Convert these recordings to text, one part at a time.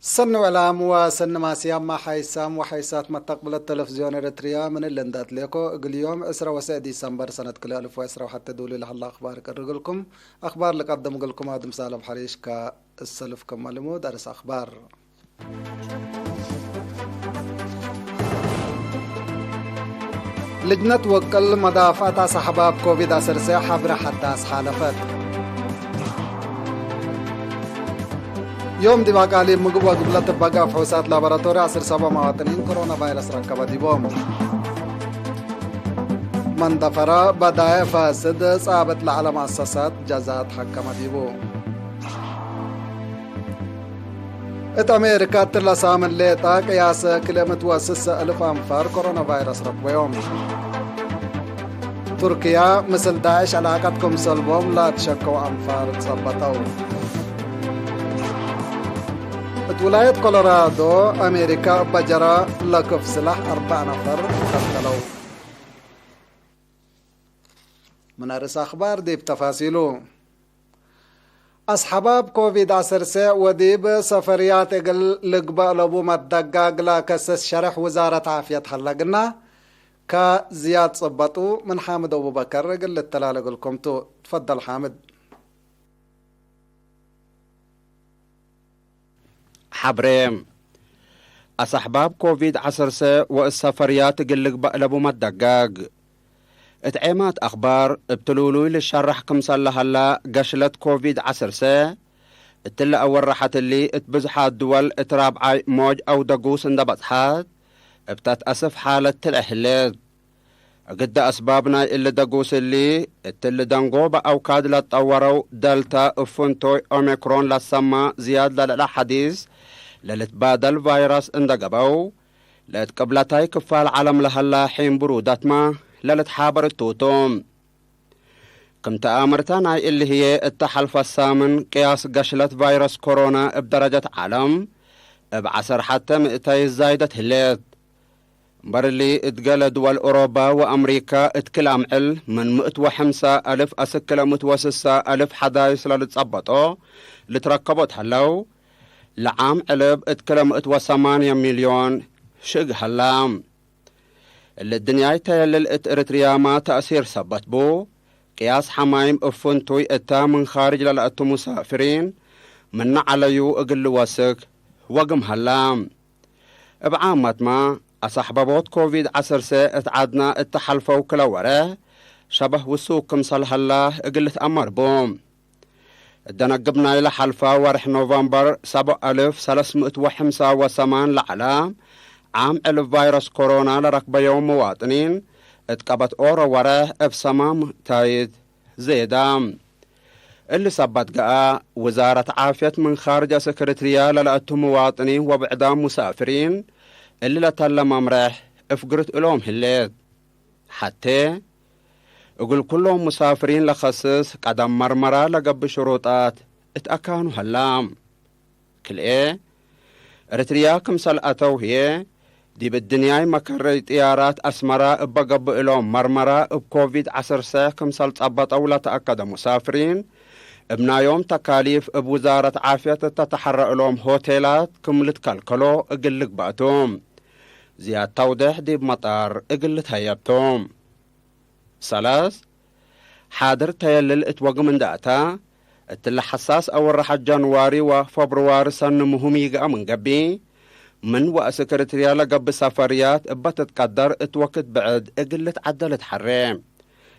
سن إعلام وسن ماسيام ما حيسام وحيسات ما تقبل التلفزيون الإريتريا من اللندات ليكو اليوم 10 ديسمبر سنة كل 1010 وحتى دولي لها الله أخبار كرجلكم أخبار اللي قدم لكم آدم سالم حريش كالسلف كمالمو درس أخبار. لجنة وكل مدافعة صحباب كوفيد 19 حبر حتى حالفت يوم دماغ علي مقبوة قبلة بقى فحوصات لابراتوري 17 مواطنين كورونا فيروس ركب ديبوم من دفر بداية فاسد صابت لعلى مؤسسات جزات حكم ديبو ات أمريكا تلا سامن ليتا قياس كلمة واسس 1000 أنفار كورونا فيروس ركب يوم تركيا مثل داعش علاقتكم سلبهم لا تشكوا أنفار تصبتوا ولاية كولورادو أمريكا بجرى لكف سلاح 4 نفر قتلوا من أرس أخبار دي بتفاصيله أصحباب كوفيد 19 وديب سفريات اقل لقبا لبو مدقاق لا كسس شرح وزارة عافية حلقنا كزياد صبطو من حامد أبو بكر قل التلالق لكم تفضل حامد. حبريم أصحباب كوفيد 19 والسفريات قلق بقلبو مدقاق اتعيمات أخبار ابتلولوي للشرح كمسال هلا قشلت كوفيد 19 اتلا أول راحت اللي اتبزحات دول اترابعي موج أو دقوس اندبطحات ابتتأسف حالة الأهلاد قد أسبابنا اللي دقوس اللي اتل دنقوبة أو كاد لا تطوروا دلتا افنتوي اوميكرون لسما زياد للحديث للتبادل فيروس اندقبو لتقبلتاي كفال عالم لهلا حين برودات ما للتحابر التوتوم كم تآمرتنا اللي هي التحلف السامن قياس قشلة فيروس كورونا بدرجة عالم بعصر حتى 200 زايدة هليت برلي اتقال دول أوروبا وأمريكا اتكل عمل من 105,000 أسكلا متوسسة 1000 حدايس للتصبطو لتركبت هلو لعام علب اتكل 108 مليون شق هلام اللي الدنيا تيلل اريتريا ما تأثير سبت بو قياس حمايم افنتوي اتا من خارج للأتو مسافرين من عليو اقل واسك وقم هلام بعامت ما أصحبابوت كوفيد 19 اتعادنا التحلفو كلا وراه شبه وسوق كمسال هلا اقلت أمر بوم الدنقبنا إلى حلفة ورح نوفمبر 7385 لعلام عام 1000 فيروس كورونا لركب يوم مواطنين اتقبت أورا وراه افسمام تايد زيدام اللي سبت قاء وزارة عافية من خارج سكرتريا للأتو مواطنين وبعدام مسافرين اللي لتلا ممرح افقرت إلهم هليت حتى اقول كلهم مسافرين لخصص قدم مرمرة لقب شروطات اتأكانوا هلام كل ايه اريتريا كمسال اتو هي دي بالدنيا مكرر طيارات اسمراء بقب إلهم مرمرة بكوفيد 19 كمسال تقبط او لا تأكد مسافرين ابنا يوم تكاليف بوزارة عافية تتحرق لهم هوتيلات كملت كالكلو اقلق باتوم زياد توضيح دي بمطار اقلت هيبتوم ثلاث حاضر تيلل اتوق من داتا اتل حساس اول رحت جانواري وفبروار سن مهمي من قبي من واسكرتريا لقب سفريات بتتقدر اتوقت بعد اقلت عدلت حريم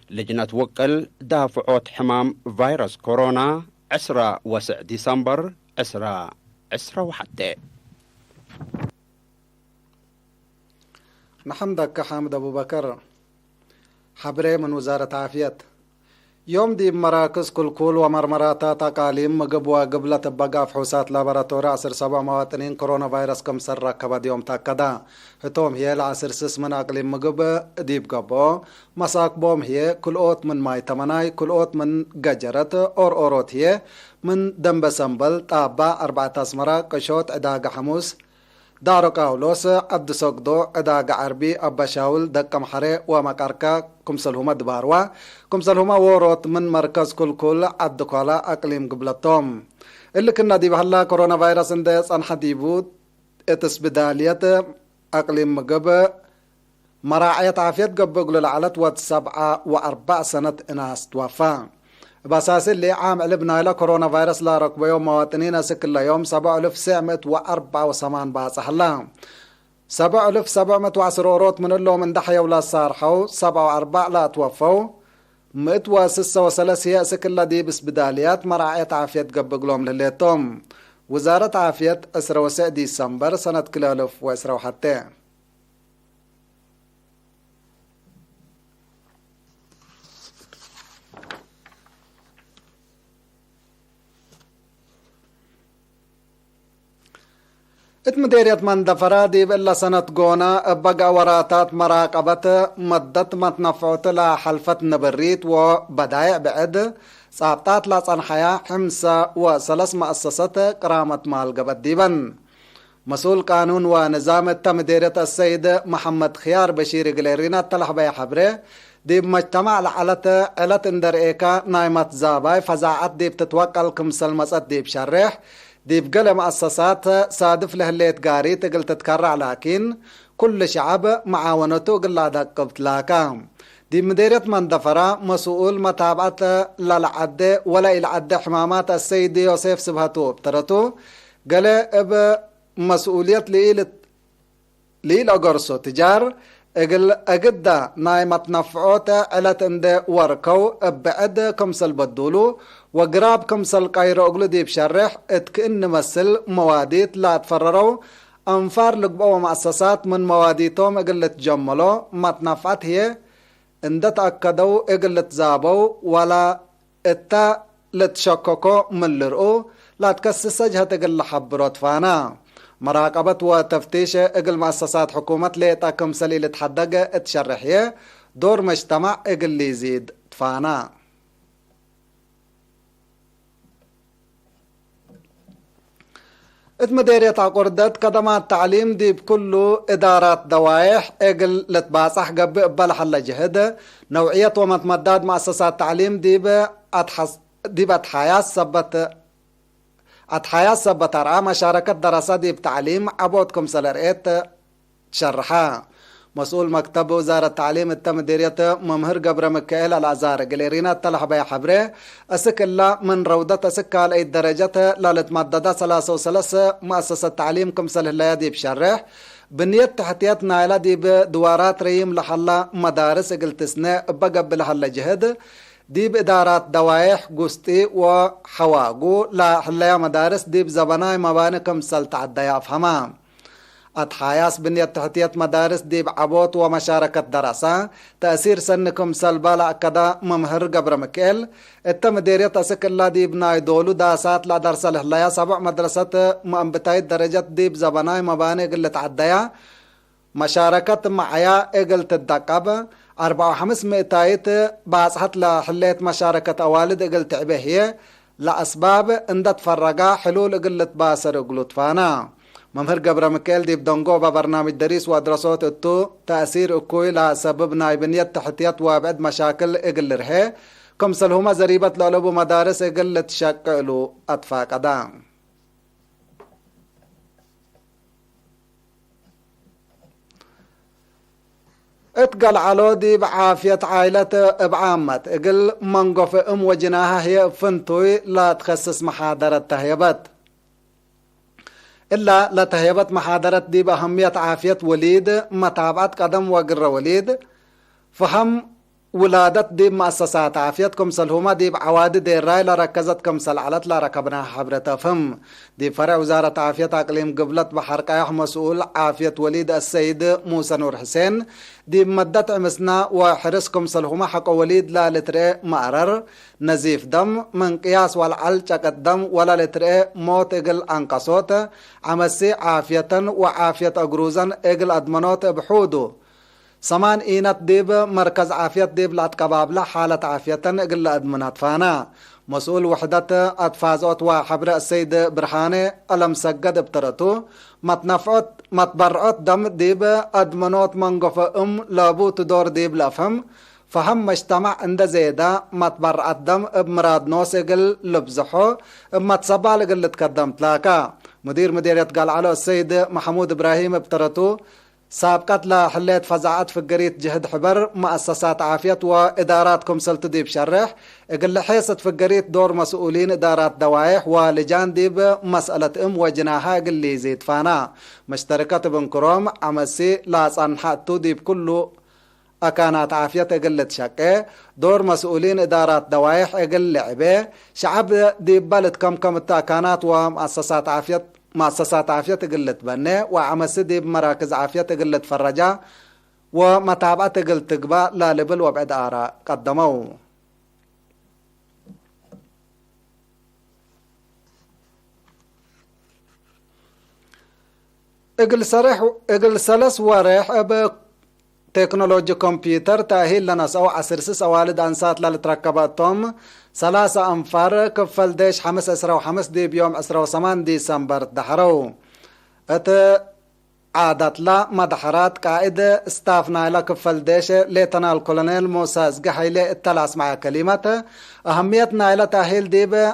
لجنة وكل دافعوت حمام فيروس كورونا 10 ديسمبر 10 وحتى نحمدك حامد أبو بكر حبري من وزارة عافية يوم دي مراكز كل ومرمراتا تقاليم مقبوة قبلة بقى فحوصات لابراتوري 17 مواطنين كورونا فيروس كم سر ركبت يوم تاكدا هتوم هي العصر سس من أقليم مقب ديب قبو مساق بوم هي كل اوت من ماي تمناي كل اوت من قجرت اوروت هي من دنب سنبل طابة 4 اسمرا قشوت عداق حموس دارو قاولوس عبد سقدو عداق عربي أبا شاول دقم حري ومقاركا كمسلهما دباروا كمسلهما وروت من مركز كل عبد قالا أقليم قبلتهم اللي كنا دي بهلا كورونا فيروس اندي صنحة ديبود اتسبدالية أقليم مقبة مراعية عافية قبقل العلت 7 و4 سنة إناس توفى بأساس اللي عام علبنا إلى كورونا فيروس لا ركب يوم مواطنين سكل يوم 7984 باصح الله 7710 أوروت من اللهم من دحيا ولا صارحوا 7 و4 لا توفوا 136 سكل دي بس بداليات مراعية عافية قبقلهم لليتهم وزارة عافية 10 ديسمبر سنة 2021 اتمديريت من دفرا دي بإلا سنة قونا بقى وراتات مراقبة مدت متنفعت لا حلفت نبريت وبدايع بعد صابتات لا صنحيا حمسة وثلاث مؤسسات كرامة مال قبت ديبن مسؤول قانون ونظام التمديرية السيد محمد خيار بشير قليرينا تلح بي حبره ديب مجتمع لعلت علت اندر ايكا نايمت زاباي فزاعت ديب تتوكل كمسل مسات ديب شرح ديب قل مؤسسات صادف له اللي تقاري تقل تتكرع لكن كل شعب معاونته قل دقبت لاكام دي مديرية مندفرة مسؤول متابعة للعد ولا العد حمامات السيد يوسف سبهتو بترتو قال اب مسؤولية ليل أقرصو تجار أقدا نايمت نفعوتا علت اند وركو بعد كمسل بدولو وقراب كمسل قايرو اقلو دي بشرح اتكئن مسل مواديت لا تفررو انفار لقبو مؤسسات من مواديتهم اقل تجملو ما تنفعت هي اند تأكدو اقل تزابو ولا اتا لتشككو من لرقو لا تكسس جهة اقل حبروت فانا مراقبة وتفتيش اقل مؤسسات حكومة ليتا كمسلي لتحدق تشرحيه دور مجتمع اقل لي يزيد تفانا اتمديرية عقردت قدمات تعليم دي بكل إدارات دوايح اقل لتباصح قبل بلح جهد نوعية ومتمداد مؤسسات تعليم دي بأتحياس سبت أتحياس سبت أرعى مشاركة دراسة دي بتعليم عبودكم سلرئيت تشرحا مسؤول مكتب وزارة التعليم التمديرية ممهر قبر مكائل العزار قليرينا تلح بي حبره أسك الله من روضة أسك على الدرجة للتمدد 33 مؤسسة تعليم كمسل الليادي بشرح بنية تحتيات نايلة دي بدوارات ريم لحلا مدارس قلتسنا بقب لحلا جهد دي بإدارات دوايح قسطي وحواقو لحلا مدارس دي بزبناي مباني كمسل تعديا فهمام أتحياس بنية تحتية مدارس دي بعبوت ومشاركة دراسة تأثير سنكم سلبا كدا ممهر قبر مكيل التمديرية تسك الله دي بناي دولو داسات لا درس لحلايا 7 مدرسة مأنبتاي درجة دي بزبناي مباني قلة عدايا مشاركة معايا قلت الدقاب 400 باصحت لحليت مشاركة أوالد قلت عبهية لأسباب اندت فرقا حلول قلت باسر قلت فانا ممهر قبر مكيل دي بدنقو ببرنامج دريس ودراسات التو تأثير اكوي لسبب نايبنية تحتيات وابعد مشاكل اقل رهي كمسل هما زريبة لعلبو مدارس اقل تشكلو أطفاق أدام اتقل علو دي بعافية عائلة بعامة اقل منقف وجناها هي فنتوي لا تخصص محاضرة تهيبت إلا لتهيبت محاضرة دي بأهمية عافية وليد متابعة قدم وقر وليد فهم ولادة دي مؤسسات عافية كمسل هما دي بعواد دي الراي لركزت كمسل علت لركبناها حبرتها فهم دي فرع وزارة عافية أقليم قبلت بحرقايح مسؤول عافية وليد السيد موسى نور حسين دي مدت عمسنا وحرس كمسل هما حق وليد لا لترئ مقرر نزيف دم من قياس والعل شكت دم ولا لترئ موت اقل انقصوت عمسي عافية وعافية اقروزا اقل ادمنوت بحودو سمان إينت ديب مركز عافية ديب لات كبابلة حالة عافية قل أدمنات فانا مسؤول وحدة أتفازوت وحبر السيد برحاني ألم سجد بترتو متبرعت دم ديب أدمنوت منقف لابو تدور ديب لأفهم فهم مجتمع عند زيدا ما تبرع الدم بمراد نوس اقل لبزحو اما تصبع لقل تقدمت لاكا مديرية قال على السيد محمود إبراهيم بترتو سابقت لحليت فزعات فقريت جهد حبر مؤسسات عافية وإدارات كمسل تديب شرح اقل حيصة فقريت دور مسؤولين إدارات دوايح ولجان ديب مسألة وجناها قل يزيد فانا مشتركة بن كروم عمسي لا صنحاتو ديب كله أكانات عافية قلت شكه دور مسؤولين إدارات دوايح قل لعبه شعب ديب بلد كم التأكانات ومؤسسات عافية قلت بني وعمسي ديب مراكز عافية قلت فرجا ومتابعة قلت تقبا لا لبل وبعد آراء قدموا اقل سلس وريح تكنولوجيا كمبيوتر تأهيل لنسأو عسرسس أوالد أنسات للتركباتهم 3 أنفار كفل ديش 5 دي بيوم 8 ديسمبر دحرو عادت لا مدحرات قائد استاف نايلا كفل ديش ليتنا الكولونيل موسى زقحيلي التلاس مع كلمة أهمية نايلا تأهيل ديب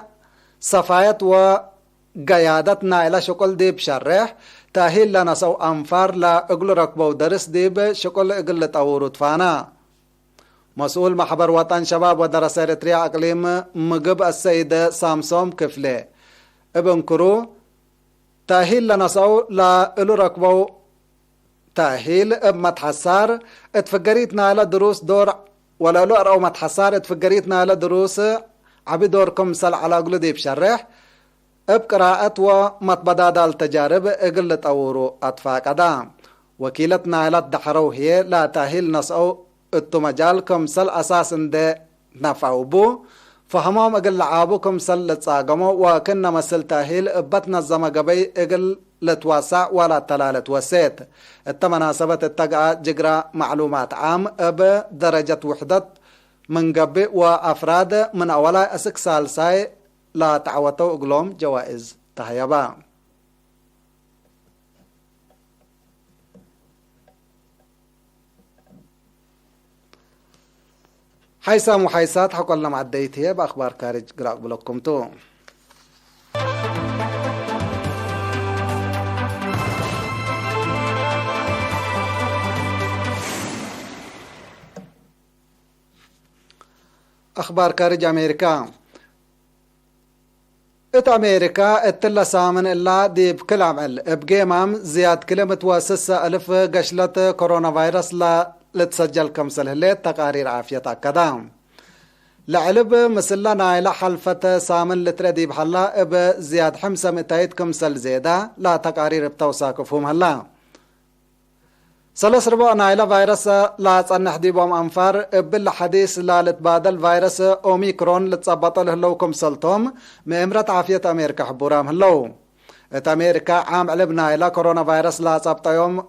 صفاية وقيادة نايلا شكل ديب شرح تأهيل لنا سو أنفار لا أقل ركبو درس ديب شكل أقل تأورود فانا مسؤول محبر وطن شباب ودرس إريتريا أقليم مقب السيد سامسوم كفلي ابن كرو تأهيل لنا سو لا أقل ركبو تأهيل اب متحسار اتفقريتنا لدروس دور ولا لؤر أو متحسار اتفقريتنا لدروس عبي دوركم سل على أقل ديب شرح بقراءة ومتبداد التجارب اقل تأورو أطفاق أدام وكيلتنا إلى الدحرو هي لا تأهيل نسأو التمجالكم سل أساس اند نفعو بو فهمام اقل عابوكم سل لتصاقمو وكنا مسل تأهيل ابتنا الزمقبي اقل لتواسع ولا تلالة وسيت التمناسبة التقع جقرا معلومات عام بدرجة وحدة من قبي وأفراد من أولا أسك سالساي لا تعوتوا اقلوم جوائز تهيبا حيثا محيثات حقلنا معديتها بأخبار كارج قراء بلوكم تو أخبار كارج أمريكا أمريكا اتلا سامن إلا دي بكل عمل بقيمام زياد كلمة واسسة ألف قشلة كورونا فيروس لا لتسجل كمسل هليت تقارير عافية كدام لعلب مسلا نايلة حلفة سامن لتردي بحلا بزياد حمسة متايد كمسل زيادة لا تقارير بتوساكفهم هلا سلس ربع نايلة فيروس لا تصنح ديبهم أنفار بالحديث لا لتبادل فيروس أوميكرون لتصبطل هلوكم سلطهم مأمرة عافية أمريكا حبورام هلو أمريكا عام علب نايلة كورونا فيروس لا تصبط يوم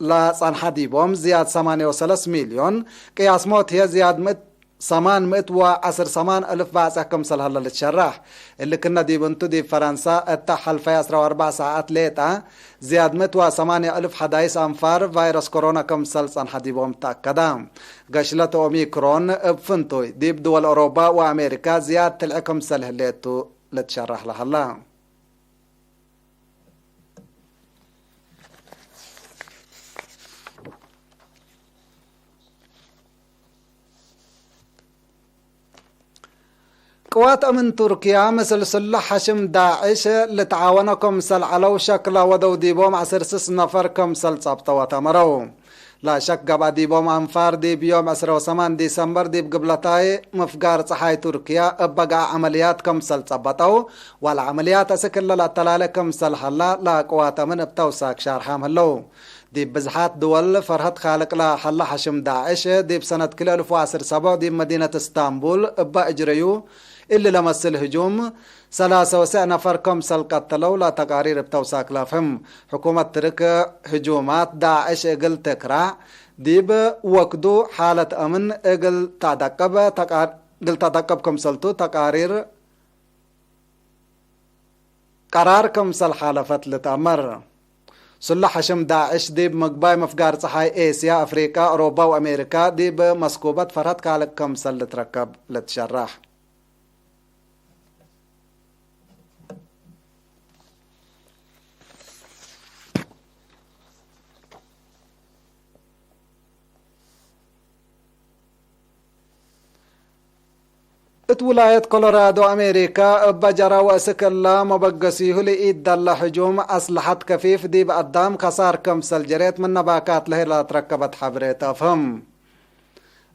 لا تصنح ديبهم زياد 8.3 مليون قياس موت هي زياد 810 ألف بعثة كمسل هلا لتشرح اللي كنا دي بنتو دي فرنسا اتحل في 4 ساعات ليتا زياد 108 ألف حدايس أنفار فيروس كورونا كمسل صنح دي بهم تأكدام قشلة أوميكرون بفنتوي دي بدول أوروبا وأمريكا زياد تلع كمسل هليتو لتشرح لهلا قوات من تركيا مثل سلح حشم داعش لتعاونكم سل علو شكل ودو ديبوم عسرسس نفركم سل صبت وتمرو لا شك قبع ديبوم أنفار دي بيوم 8 ديسمبر ديب قبلتاي مفقار صحاي تركيا ابقى عملياتكم سل صبتو والعمليات اسكل لا تلالكم سل حلا لا قوات من بتوساك شارحام هلو ديب بزحات دول فرهد خالق لا حلا حشم داعش ديب سنة كل 2017 ديب مدينة اسطنبول ابا اجريو اللي لمس الهجوم 3 نفر كمسل قتلوا لا تقارير بتوساك لافهم حكومة ترك هجومات داعش اقل تكرع ديب وقدو حالة امن اقل تدقب كمسلتو تقارير قرار كمسل حالفت لتأمر صلح حشم داعش ديب مقباي مفقار صحاي إيسيا أفريقيا أوروبا وأمريكا ديب مسكوبات فرات كالك كمسل لتركب لتشرح. ولاية كولورادو أمريكا بجرى وأسكلا مبقسيه لإيد دل حجوم أسلحة كفيف دي بقدام خسار كمسل جريت من نباكات لهي لا تركبت حبريت أفهم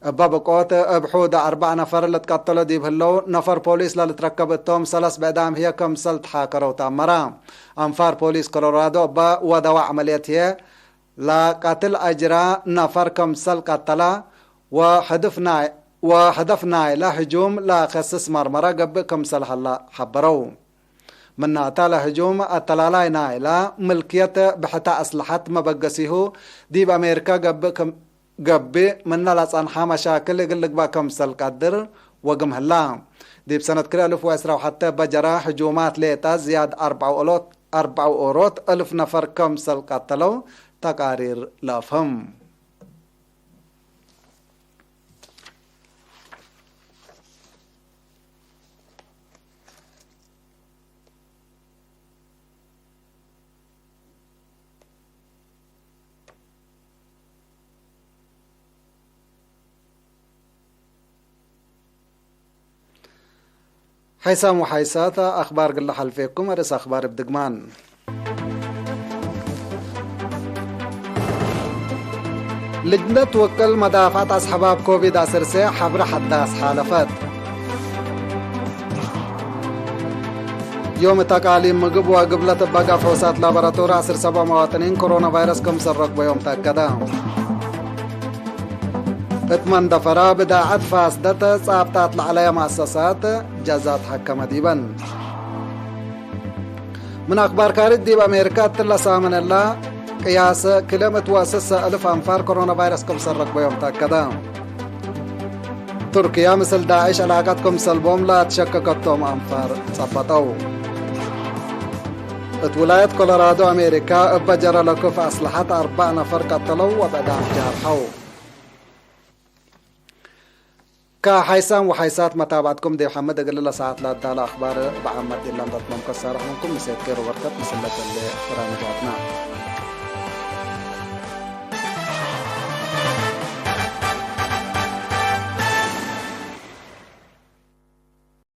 بابقوت بحود 4 نفر اللي تقتلوا دي بهلو نفر بوليس اللي تركبتهم 3 بقدام هي كمسل تحاكروا تامرا أنفار بوليس كولورادو ودوا عمليته لا قتل أجرى نفر كمسل قتلا وحدفنا لا هجوم لا خصص مرمرة قبل كمسل هلا حبروا من أتى هجوم أتلالاينا إلى ملكية بحتى أسلحة مبقسيه دي بأمريكا قبل من لصنحة مشاكل يقلق بكمسل قدر وقم هلا دي بسنة كلا 1010 وحتى بجرى هجومات ليتا زياد 4 أوروت 1000 نفر كمسل قتلوا تقارير لافهم. حيسام وحيساتا أخبار قل حلفيكم أرس أخبار بدقمان. لجنة توكل مدافعة أصحاب كوفيد 19 حبر حداث حالفات يوم تقاليم مقب وقبلة بقى فحوصات لابراتورة 17 مواطنين كورونا فيروس كم سرق بيوم تأكدا 8 دفرة بداعة فاسدة صابتات على مؤسسات جازات حكمة ديبا. من أخبار كارد ديب أمريكا تلسا من الله قياس كلمة واسس 1000 أنفار كورونا فيروس كم سرق بيوم تأكدا. تركيا مثل داعش علاقتكم سلبوم لا تشككتهم أنفار صبتوا. ولاية كولورادو أمريكا بجر لكف أسلحة 4 نفر قتلوا وبعدهم جرحوا. كحيسان وحيسات متابعتكم دي محمد أقول الله ساعات لا تدال أخبار بعمد إلا نضطمم كسارة منكم نسيت كيرو ورطت مسلة اللي فرامجاتنا.